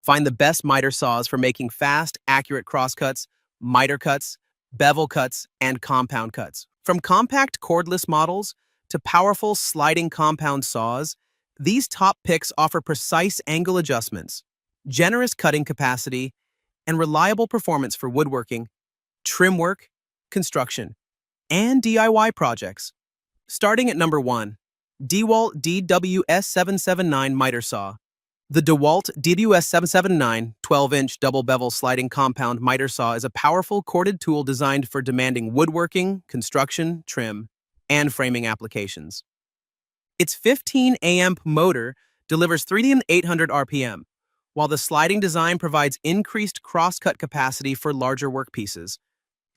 Find the best miter saws for making fast, accurate crosscuts, miter cuts, bevel cuts, and compound cuts. From compact cordless models to powerful sliding compound saws, these top picks offer precise angle adjustments, generous cutting capacity, and reliable performance for woodworking, trim work, construction, and DIY projects. Starting at number 1, DEWALT DWS779 Miter Saw. The DEWALT DWS779 12-inch double bevel sliding compound miter saw is a powerful corded tool designed for demanding woodworking, construction, trim, and framing applications. Its 15 amp motor delivers 3,800 RPM, while the sliding design provides increased cross-cut capacity for larger workpieces.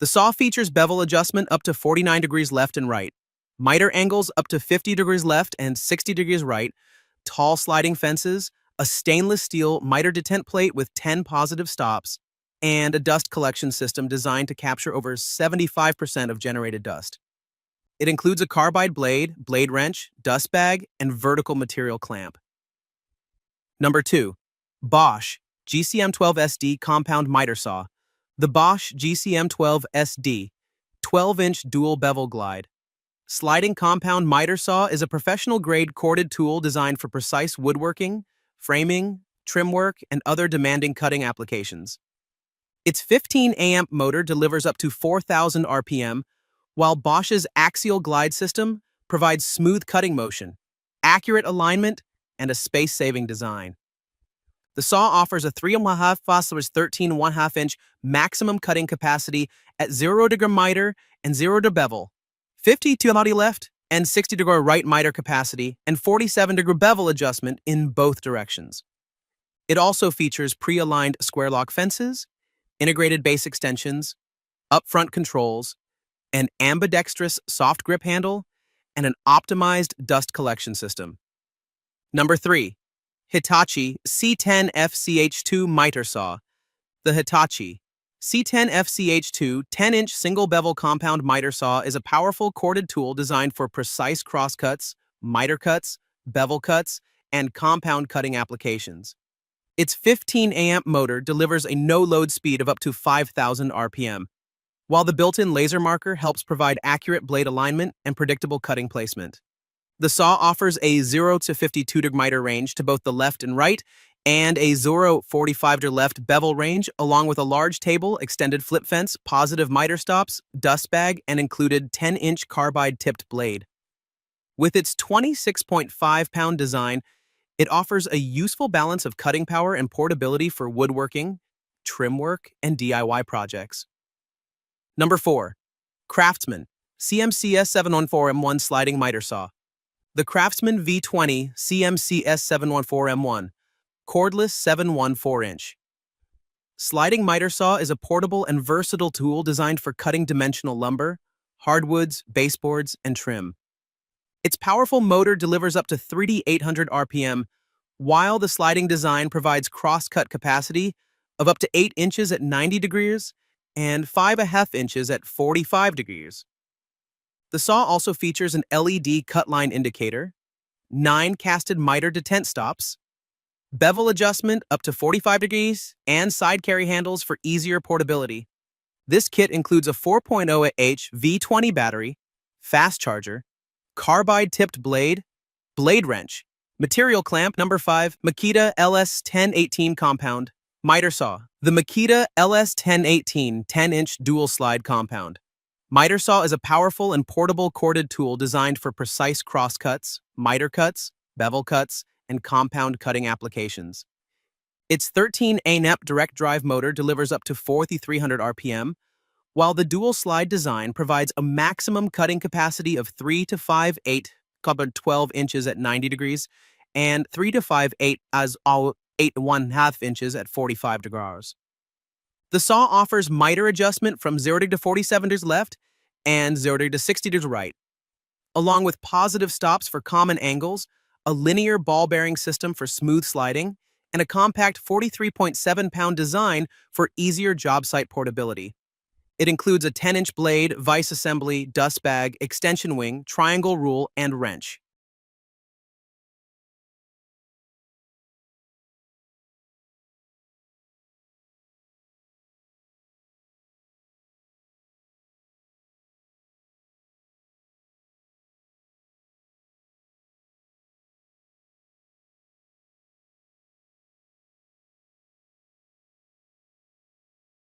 The saw features bevel adjustment up to 49 degrees left and right, miter angles up to 50 degrees left and 60 degrees right, tall sliding fences, a stainless steel miter detent plate with 10 positive stops, and a dust collection system designed to capture over 75% of generated dust. It includes a carbide blade, blade wrench, dust bag, and vertical material clamp. Number 2. BOSCH GCM12SD Compound Miter Saw. The BOSCH GCM12SD 12-inch dual bevel glide sliding compound miter saw is a professional-grade corded tool designed for precise woodworking, framing, trim work, and other demanding cutting applications. Its 15 amp motor delivers up to 4,000 RPM, while Bosch's axial glide system provides smooth cutting motion, accurate alignment, and a space-saving design. The saw offers a 3.5 phosphorus 13.5 inch maximum cutting capacity at 0 degree miter and 0 degree bevel, 52 degree left and 60 degree right miter capacity, and 47 degree bevel adjustment in both directions. It also features pre-aligned square lock fences, integrated base extensions, upfront controls, an ambidextrous soft grip handle, and an optimized dust collection system. Number 3. Hitachi C10FCH2 Miter Saw. The Hitachi C10FCH2 10-inch single bevel compound miter saw is a powerful corded tool designed for precise crosscuts, miter cuts, bevel cuts, and compound cutting applications. Its 15 amp motor delivers a no-load speed of up to 5,000 RPM, while the built-in laser marker helps provide accurate blade alignment and predictable cutting placement. The saw offers a 0 to 52 degree miter range to both the left and right, and a 0-45 degree left bevel range, along with a large table, extended flip fence, positive miter stops, dust bag, and included 10-inch carbide-tipped blade. With its 26.5-pound design, it offers a useful balance of cutting power and portability for woodworking, trim work, and DIY projects. Number 4. Craftsman CMCS 714M1 Sliding Miter Saw. The Craftsman V20 CMCS 714M1 Cordless 714-inch sliding miter saw is a portable and versatile tool designed for cutting dimensional lumber, hardwoods, baseboards, and trim. Its powerful motor delivers up to 3,800 RPM, while the sliding design provides cross-cut capacity of up to 8 inches at 90 degrees and 5.5 inches at 45 degrees. The saw also features an LED cut line indicator, 9 casted miter detent stops, bevel adjustment up to 45 degrees, and side carry handles for easier portability. This kit includes a 4.0H V20 battery, fast charger, carbide-tipped blade, blade wrench, material clamp. Number 5. Makita LS1018 Compound Miter Saw. The Makita LS1018 10-inch dual slide compound miter saw is a powerful and portable corded tool designed for precise crosscuts, miter cuts, bevel cuts, and compound cutting applications. Its 13 amp direct drive motor delivers up to 4,300 RPM, while the dual slide design provides a maximum cutting capacity of 3 to 5/8 covered 12 inches at 90 degrees and 3 to 5/8 as all 8.5 inches at 45 degrees. The saw offers miter adjustment from 0 to 47 degrees left and 0 to 60 degrees right, along with positive stops for common angles, a linear ball bearing system for smooth sliding, and a compact 43.7-pound design for easier job site portability. It includes a 10-inch blade, vise assembly, dust bag, extension wing, triangle rule, and wrench.